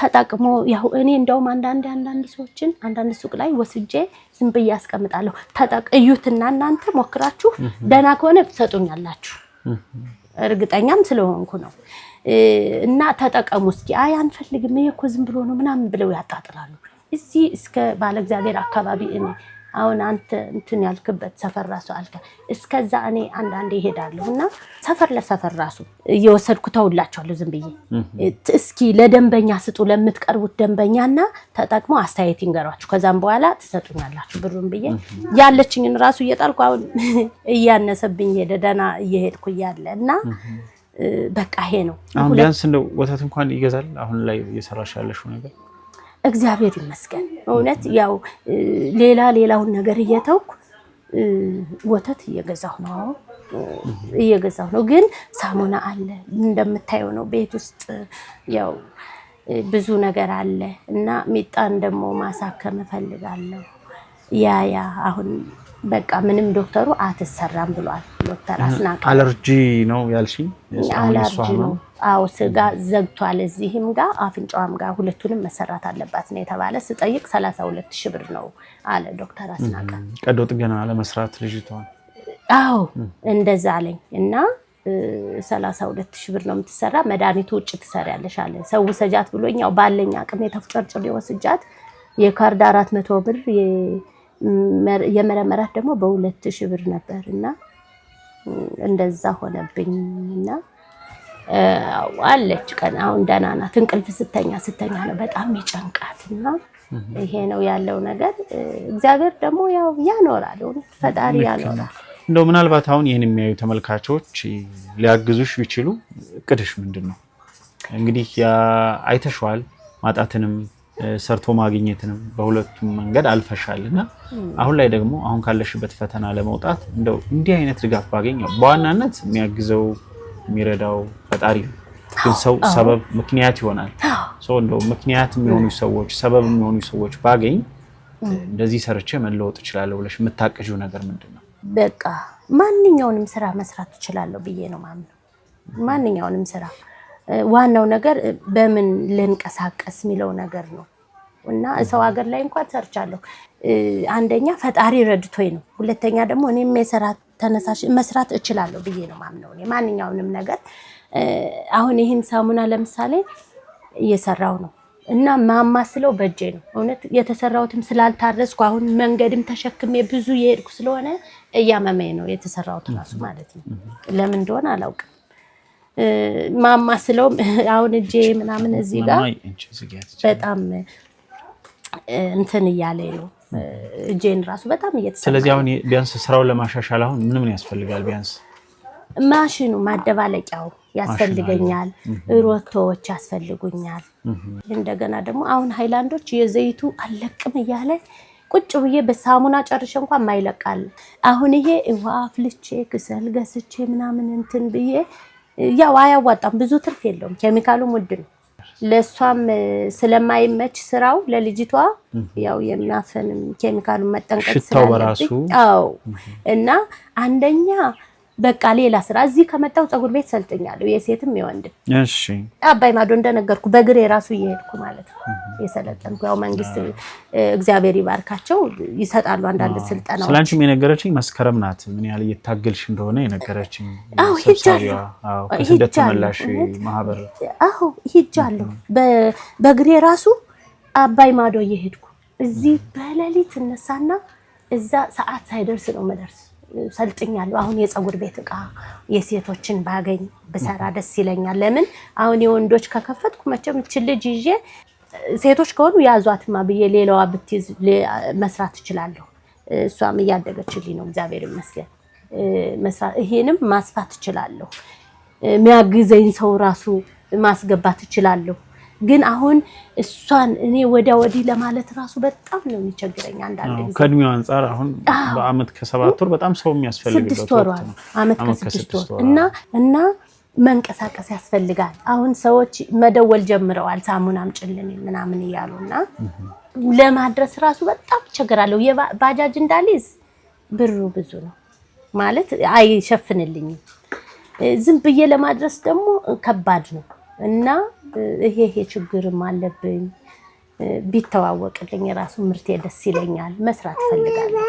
ተጠቅሞ ያው እኔ እንደውም አንዳንድ ሰዎችን አንዳንድ ሱቅ ላይ ወስጄ ዝም ብዬ አስቀምጣለሁ። ተጠቅዩትና እናንተ ሞክራችሁ ደህና ከሆነ ትሰጡኛላችሁ እርግጠኛም ስለሆንኩ ነው። እና ተጠቀሙ እስኪ። አይ አንፈልግም ይሄ እኮ ዝም ብሎ ነው ምናምን ብለው ያጣጥላሉ። እዚህ እስከ ባለ እግዚአብሔር አካባቢ እኔ አሁን አንተ እንትን ያልክበት ሰፈር ራሱ አልከ እስከዛ እኔ አንዳንዴ እሄዳለሁና ሰፈር ለሰፈር ራሱ እየወሰድኩ ተውላቸዋለሁ ዝም ብዬ። እስኪ ለደንበኛ ስጡ፣ ለምትቀርቡት ደንበኛና ተጠቅሞ አስተያየት ይንገሯችሁ፣ ከዛም በኋላ ትሰጡኛላችሁ ብሩን ብዬ ያለችኝን ራሱ እየጣልኩ አሁን እያነሰብኝ ሄደ ደህና እየሄድኩ እያለ እና በቃ ይሄ ነው። አሁን ቢያንስ እንደው ወተት እንኳን ይገዛል አሁን ላይ እየሰራሽ ያለሽው ነገር? እግዚአብሔር ይመስገን እውነት ያው ሌላውን ነገር እየተውኩ ወተት እየገዛሁ ነው። ግን ሳሙና አለ እንደምታየው ነው ቤት ውስጥ ያው ብዙ ነገር አለ እና ሚጣን ደግሞ ማሳከም እፈልጋለሁ። ያ አሁን በቃ ምንም ዶክተሩ አትሰራም ብሏል። ዶክተር አስናቀ አለርጂ ነው ያልሽኝ? አለርጂ ነው። አዎ ስጋ ዘግቷል እዚህም ጋር አፍንጫዋም ጋር ሁለቱንም መሰራት አለባት ነው የተባለ። ስጠይቅ 32,000 ብር ነው አለ ዶክተር አስናቀ። ቀዶ ጥገና ለመስራት ልጅቷን? አዎ እንደዛ አለኝ። እና 32,000 ብር ነው የምትሰራ፣ መድኃኒቱ ውጭ ትሰሪያለሽ አለ። ሰው ሰጃት ብሎኝ ያው ባለኝ አቅም የተፍጨርጭር ወስጃት የካርድ 400 ብር የመረመራት ደግሞ በ2,000 ብር ነበር። እና እንደዛ ሆነብኝ። እና አለች ቀን አሁን ደህና ናት። እንቅልፍ ስተኛ ነው በጣም የጨንቃት። እና ይሄ ነው ያለው ነገር። እግዚአብሔር ደግሞ ያው ያኖራል፣ ፈጣሪ ያኖራል። እንደው ምናልባት አሁን ይህን የሚያዩ ተመልካቾች ሊያግዙሽ ቢችሉ እቅድሽ ምንድን ነው? እንግዲህ አይተሽዋል፣ ማጣትንም ሰርቶ ማግኘትንም በሁለቱም መንገድ አልፈሻልና አሁን ላይ ደግሞ አሁን ካለሽበት ፈተና ለመውጣት እንደው እንዲህ አይነት ድጋፍ ባገኘው በዋናነት የሚያግዘው የሚረዳው ፈጣሪ ነው። ግን ሰው ሰበብ ምክንያት ይሆናል። እንደው ምክንያት የሚሆኑ ሰዎች ሰበብ የሚሆኑ ሰዎች ባገኝ እንደዚህ ሰርቼ መለወጥ እችላለሁ ብለሽ የምታቅጂው ነገር ምንድነው? በቃ ማንኛውንም ስራ መስራት እችላለሁ ብዬ ነው ማምነው። ማንኛውንም ስራ ዋናው ነገር በምን ልንቀሳቀስ የሚለው ነገር ነው። እና ሰው ሀገር ላይ እንኳን ሰርቻለሁ። አንደኛ ፈጣሪ ረድቶኝ ነው። ሁለተኛ ደግሞ እኔም መስራት እችላለሁ ብዬ ነው ማምነው። ማንኛውንም ነገር አሁን ይህን ሳሙና ለምሳሌ እየሰራው ነው እና ማማስለው በእጄ ነው። እውነት የተሰራውትም ስላልታረስኩ አሁን መንገድም ተሸክሜ ብዙ የሄድኩ ስለሆነ እያመመኝ ነው የተሰራውት ራሱ ማለት ነው። ለምን እንደሆነ አላውቅም። ማማስለው አሁን እጄ ምናምን እዚህ ጋር በጣም እንትን እያለኝ ነው። እጄን ራሱ በጣም እየተሰማኝ። ስለዚህ አሁን ቢያንስ ስራውን ለማሻሻል አሁን ምን ያስፈልጋል? ቢያንስ ማሽኑ ማደባለቂያው ያስፈልገኛል፣ ሮቶዎች ያስፈልጉኛል። እንደገና ደግሞ አሁን ሃይላንዶች የዘይቱ አለቅም እያለ ቁጭ ብዬ በሳሙና ጨርሼ እንኳን ማይለቃል። አሁን ይሄ ውሃ አፍልቼ ክሰል ገስቼ ምናምን እንትን ብዬ ያው አያዋጣም፣ ብዙ ትርፍ የለውም። ኬሚካሉም ውድ ነው። ለሷም ስለማይመች ስራው ለልጅቷ ያው የሚያፈንም ኬሚካሉን መጠንቀቅ ስላለብኝ አዎ። እና አንደኛ በቃ ሌላ ስራ እዚህ ከመጣው ፀጉር ቤት ሰልጥኛለሁ፣ የሴትም የወንድም። እሺ አባይ ማዶ እንደነገርኩ በግሬ ራሱ እየሄድኩ ማለት ነው የሰለጠንኩ። ያው መንግስት እግዚአብሔር ይባርካቸው ይሰጣሉ አንዳንድ ስልጠናዎች። ስላንቺም የነገረችኝ መስከረም ናት ምን ያህል እየታገልሽ እንደሆነ የነገረችኝ። አዎ ሂጃለሁ፣ ከስደት ተመላሽ ማህበር አዎ ሂጃለሁ። በግሬ ራሱ አባይ ማዶ እየሄድኩ እዚህ በሌሊት እነሳና እዛ ሰዓት ሳይደርስ ነው መደርስ ሰልጥኛለሁ። አሁን የፀጉር ቤት እቃ የሴቶችን ባገኝ በሰራ ደስ ይለኛል። ለምን አሁን የወንዶች ከከፈትኩ መቼም እቺ ልጅ ይዤ ሴቶች ከሆኑ ያዟትማ ብዬ ሌላዋ ብትይዝ መስራት እችላለሁ። እሷም እያደገችልኝ ነው እግዚአብሔር ይመስገን። መስራት ይሄንም ማስፋት እችላለሁ። የሚያግዘኝ ሰው ራሱ ማስገባት እችላለሁ። ግን አሁን እሷን እኔ ወዲህ ለማለት ራሱ በጣም ነው የሚቸግረኝ አንዳንድ ጊዜ። ከእድሜው አንፃር አሁን በአመት ከ7 ወር በጣም ሰው የሚያስፈልግበት 6 ወር ነው። አመት ከ6 ወር እና መንቀሳቀስ ያስፈልጋል። አሁን ሰዎች መደወል ጀምረዋል ሳሙና አምጪልን ምናምን እያሉና ለማድረስ ራሱ በጣም እቸገራለሁ። የባጃጅ እንዳልይዝ ብሩ ብዙ ነው ማለት አይሸፍንልኝም። ዝም ብዬ ለማድረስ ደግሞ ከባድ ነው እና ይሄ ችግርም አለብኝ። ቢተዋወቅልኝ የራሱ ምርቴ ደስ ይለኛል። መስራት ፈልጋለሁ።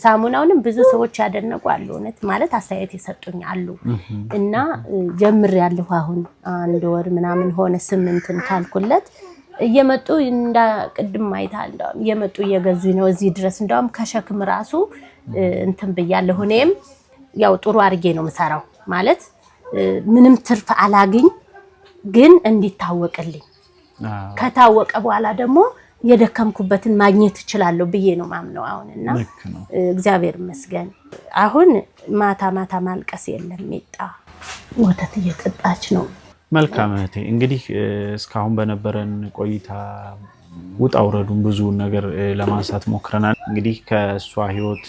ሳሙናውንም ብዙ ሰዎች ያደነቁ አሉ፣ እውነት ማለት አስተያየት የሰጡኝ አሉ። እና ጀምሬያለሁ። አሁን 1 ወር ምናምን ሆነ 8 ካልኩለት እየመጡ ቅድም አይታል እየመጡ እየገዙኝ ነው እዚህ ድረስ። እንደውም ከሸክም ራሱ እንትን ብያለሁ። እኔም ያው ጥሩ አድርጌ ነው የምሰራው ማለት ምንም ትርፍ አላግኝ ግን እንዲታወቅልኝ ከታወቀ በኋላ ደግሞ የደከምኩበትን ማግኘት እችላለሁ ብዬ ነው ማምነው አሁንና እግዚአብሔር ይመስገን። አሁን ማታ ማልቀስ የለም። ሜጣ ወተት እየጠጣች ነው። መልካም እህቴ፣ እንግዲህ እስካሁን በነበረን ቆይታ ውጣ ውረዱን ብዙ ነገር ለማንሳት ሞክረናል። እንግዲህ ከሷ ህይወት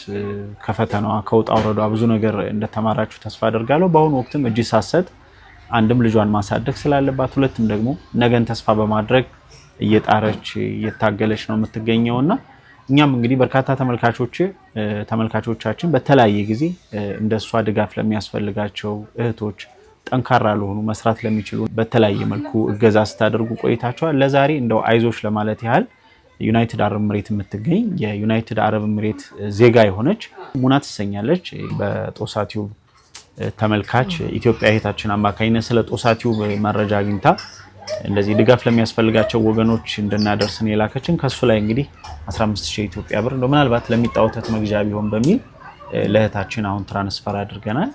ከፈተናዋ ከውጣ ውረዷ ብዙ ነገር እንደተማራችሁ ተስፋ አደርጋለሁ። በአሁኑ ወቅትም እጅ ሳሰጥ አንድም ልጇን ማሳደግ ስላለባት፣ ሁለትም ደግሞ ነገን ተስፋ በማድረግ እየጣረች እየታገለች ነው የምትገኘውና እኛም እንግዲህ በርካታ ተመልካቾቻችን በተለያየ ጊዜ እንደሷ ድጋፍ ለሚያስፈልጋቸው እህቶች ጠንካራ ለሆኑ መስራት ለሚችሉ በተለያየ መልኩ እገዛ ስታደርጉ ቆይታችኋል። ለዛሬ እንደው አይዞሽ ለማለት ያህል ዩናይትድ አረብ ኤሚሬት የምትገኝ የዩናይትድ አረብ ኤሚሬት ዜጋ የሆነች ሙና ትሰኛለች። በጦሳ ቲዩብ ተመልካች ኢትዮጵያ እህታችን አማካኝነት ስለ ጦሳ ቲዩብ መረጃ አግኝታ እንደዚህ ድጋፍ ለሚያስፈልጋቸው ወገኖች እንድናደርስን የላከችን ከሱ ላይ እንግዲህ 15000 ኢትዮጵያ ብር እንደው ምናልባት ለሚጣወተት መግዣ ቢሆን በሚል ለእህታችን አሁን ትራንስፈር አድርገናል።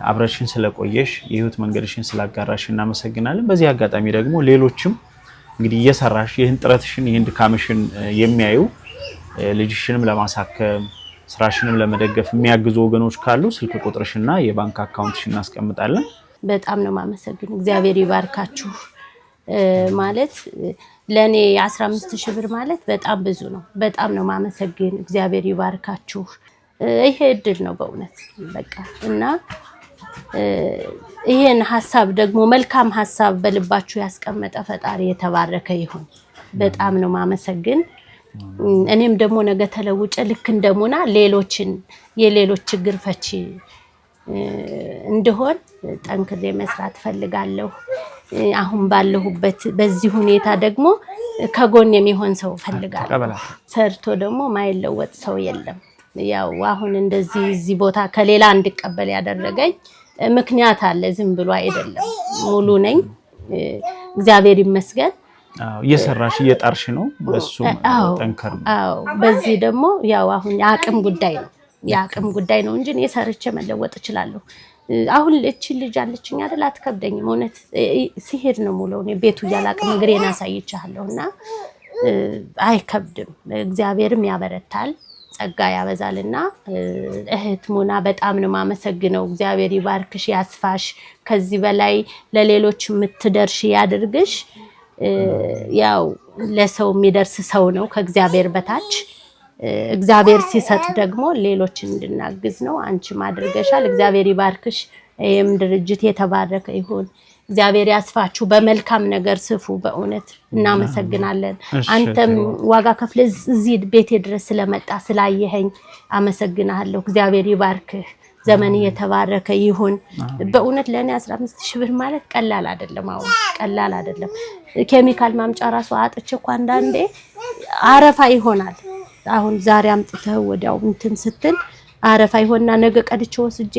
አብረሽን ስለቆየሽ የህይወት መንገድሽን ስላጋራሽ እናመሰግናለን። በዚህ አጋጣሚ ደግሞ ሌሎችም እንግዲህ እየሰራሽ ይህን ጥረትሽን ይህን ድካምሽን የሚያዩ ልጅሽንም ለማሳከም ስራሽንም ለመደገፍ የሚያግዙ ወገኖች ካሉ ስልክ ቁጥርሽና የባንክ አካውንትሽን እናስቀምጣለን። በጣም ነው ማመሰግን። እግዚአብሔር ይባርካችሁ። ማለት ለኔ 15000 ብር ማለት በጣም ብዙ ነው። በጣም ነው ማመሰግን። እግዚአብሔር ይባርካችሁ። ይሄ እድል ነው በእውነት በቃ እና ይሄን ሐሳብ ደግሞ መልካም ሐሳብ በልባችሁ ያስቀመጠ ፈጣሪ የተባረከ ይሁን። በጣም ነው ማመሰግን። እኔም ደግሞ ነገ ተለውጬ ልክ እንደሙና ሌሎችን የሌሎች ችግር ፈቺ እንደሆን ጠንክሬ መስራት ፈልጋለሁ። አሁን ባለሁበት በዚህ ሁኔታ ደግሞ ከጎን የሚሆን ሰው ፈልጋለሁ። ሰርቶ ደግሞ ማይለወጥ ሰው የለም። ያው አሁን እንደዚህ እዚህ ቦታ ከሌላ እንድቀበል ያደረገኝ ምክንያት አለ። ዝም ብሎ አይደለም። ሙሉ ነኝ እግዚአብሔር ይመስገን። እየሰራሽ እየጣርሽ ነው። በሱ ጠንከር። በዚህ ደግሞ ያው አሁን የአቅም ጉዳይ ነው እንጂ እኔ ሰርቼ መለወጥ እችላለሁ። አሁን እቺ ልጅ አለችኝ አይደል? አትከብደኝም። እውነት ሲሄድ ነው ሙሉ እኔ ቤቱ ያላቅም እግሬን አሳይቻለሁና አይከብድም። እግዚአብሔርም ያበረታል፣ ጸጋ ያበዛልና እህት ሙና በጣም ነው ማመሰግነው። እግዚአብሔር ይባርክሽ፣ ያስፋሽ፣ ከዚህ በላይ ለሌሎች የምትደርሽ ያድርግሽ። ያው ለሰው የሚደርስ ሰው ነው ከእግዚአብሔር በታች። እግዚአብሔር ሲሰጥ ደግሞ ሌሎችን እንድናግዝ ነው። አንቺም አድርገሻል። እግዚአብሔር ይባርክሽ። ይሄም ድርጅት የተባረከ ይሁን። እግዚአብሔር ያስፋችሁ። በመልካም ነገር ስፉ። በእውነት እናመሰግናለን። አንተም ዋጋ ከፍለ እዚህ ቤቴ ድረስ ስለመጣ ስላየኸኝ አመሰግናለሁ። እግዚአብሔር ይባርክህ። ዘመን የተባረከ ይሁን። በእውነት ለኔ 15000 ብር ማለት ቀላል አይደለም። አሁን ቀላል አይደለም። ኬሚካል ማምጫ ራሱ አጥቼ እኮ አንዳንዴ አረፋ ይሆናል። አሁን ዛሬ አምጥተው ወዲያው እንትን ስትል አረፋ ይሆንና ነገ ቀድቼ ወስጄ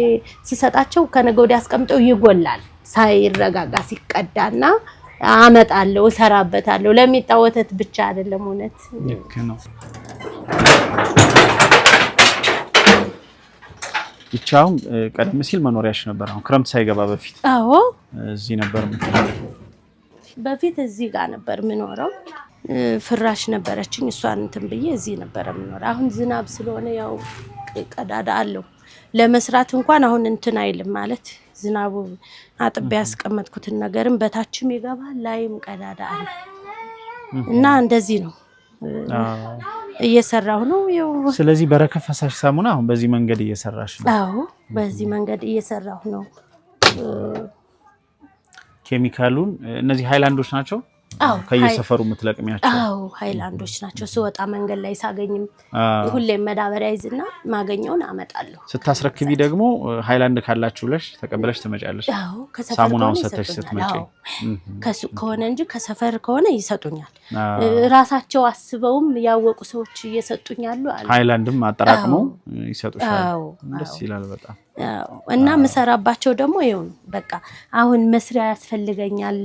ሲሰጣቸው ከነገ ወዲያ አስቀምጠው ይጎላል። ሳይረጋጋ ሲቀዳና አመጣለሁ፣ እሰራበታለሁ። ለሚጣወተት ብቻ አይደለም። እውነት ልክ ነው። ይቻው ቀደም ሲል መኖሪያሽ ነበር። አሁን ክረምት ሳይገባ በፊት አዎ እዚህ ነበር። በፊት እዚህ ጋር ነበር የምኖረው። ፍራሽ ነበረችኝ፣ እሷን እንትን ብዬ እዚህ ነበር የምኖረው። አሁን ዝናብ ስለሆነ ያው ቀዳዳ አለው ለመስራት እንኳን አሁን እንትን አይልም ማለት ዝናቡ አጥቤ ያስቀመጥኩትን ነገርም በታችም ይገባል፣ ላይም ቀዳዳ አለ እና እንደዚህ ነው እየሰራሁ ነው። ያው ስለዚህ በረከት ፈሳሽ ሳሙና አሁን በዚህ መንገድ እየሰራሽ ነው? አዎ በዚህ መንገድ እየሰራሁ ነው። ኬሚካሉን እነዚህ ሃይላንዶች ናቸው? አዎ ከየሰፈሩ የምትለቅሚያቸው? አዎ ሃይላንዶች ናቸው። ስወጣ መንገድ ላይ ሳገኝም ሁሌም መዳበሪያ ይዝና ማገኘውን አመጣለሁ። ስታስረክቢ ደግሞ ሃይላንድ ካላችሁ ብለሽ ተቀበለሽ ትመጫለሽ? አዎ ሳሙናውን ሰተሽ ስትመጪ ከሱቅ ከሆነ እንጂ ከሰፈር ከሆነ ይሰጡኛል። ራሳቸው አስበውም ያወቁ ሰዎች እየሰጡኛሉ አሉ። ሃይላንድም አጠራቅመው ይሰጡሻል። ደስ ይላል በጣም። እና መሰራባቸው ደግሞ ይሁን በቃ አሁን መስሪያ ያስፈልገኛል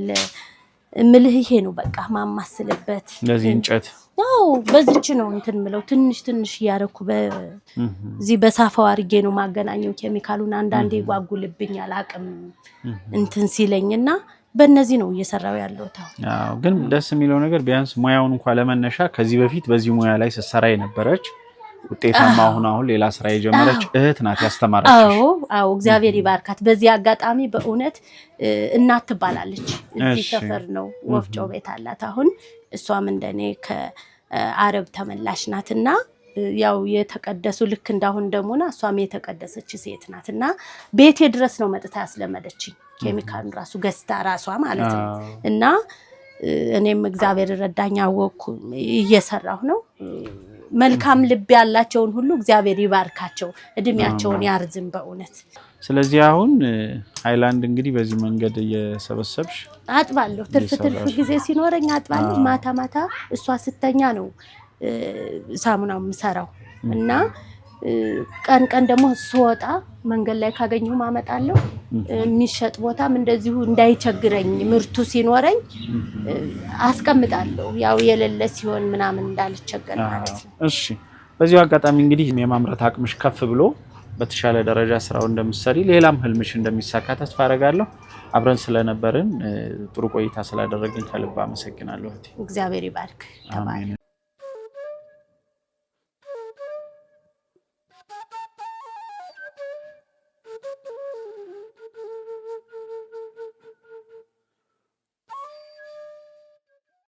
ምልህ ይሄ ነው በቃ ማማስልበት። ለዚህ እንጨት ያው በዚች ነው እንትን ምለው ትንሽ ያረኩ በዚህ በሳፋው አርጌ ነው ማገናኘው ኬሚካሉን። አንዳንዴ ጓጉልብኛል አቅም እንትን ሲለኝና በእነዚህ ነው እየሰራው ያለው ታው። አዎ ግን ደስ የሚለው ነገር ቢያንስ ሙያውን እንኳን ለመነሻ ከዚህ በፊት በዚህ ሙያ ላይ ስትሰራ የነበረች ውጤታማ አሁን ሌላ ስራ የጀመረች እህት ናት ያስተማረችሽ። አዎ እግዚአብሔር ይባርካት። በዚህ አጋጣሚ በእውነት እናት ትባላለች። እዚህ ሰፈር ነው ወፍጮ ቤት አላት። አሁን እሷም እንደኔ ከአረብ ተመላሽ ናትና ያው የተቀደሱ ልክ እንዳሁን ደሞና እሷም የተቀደሰች ሴት ናትና ቤቴ ድረስ ነው መጥታ ያስለመደችኝ። ኬሚካሉን ራሱ ገዝታ ራሷ ማለት ነው። እና እኔም እግዚአብሔር ረዳኝ አወኩ እየሰራሁ ነው። መልካም ልብ ያላቸውን ሁሉ እግዚአብሔር ይባርካቸው፣ እድሜያቸውን ያርዝም በእውነት። ስለዚህ አሁን ሃይላንድ እንግዲህ በዚህ መንገድ እየሰበሰብሽ አጥባለሁ። ትርፍ ጊዜ ሲኖረኝ አጥባለሁ። ማታ እሷ ስተኛ ነው ሳሙናው የምሰራው እና ቀን ደግሞ ስወጣ መንገድ ላይ ካገኘሁ ማመጣለሁ። የሚሸጥ ቦታም እንደዚሁ እንዳይቸግረኝ ምርቱ ሲኖረኝ አስቀምጣለሁ። ያው የሌለ ሲሆን ምናምን እንዳልቸገር ማለት ነው። እሺ በዚሁ አጋጣሚ እንግዲህ የማምረት አቅምሽ ከፍ ብሎ በተሻለ ደረጃ ስራው እንደምትሰሪ ሌላም ህልምሽ እንደሚሳካ ተስፋ አደርጋለሁ። አብረን ስለነበርን ጥሩ ቆይታ ስላደረግን ከልብ አመሰግናለሁ። እግዚአብሔር ይባርክ።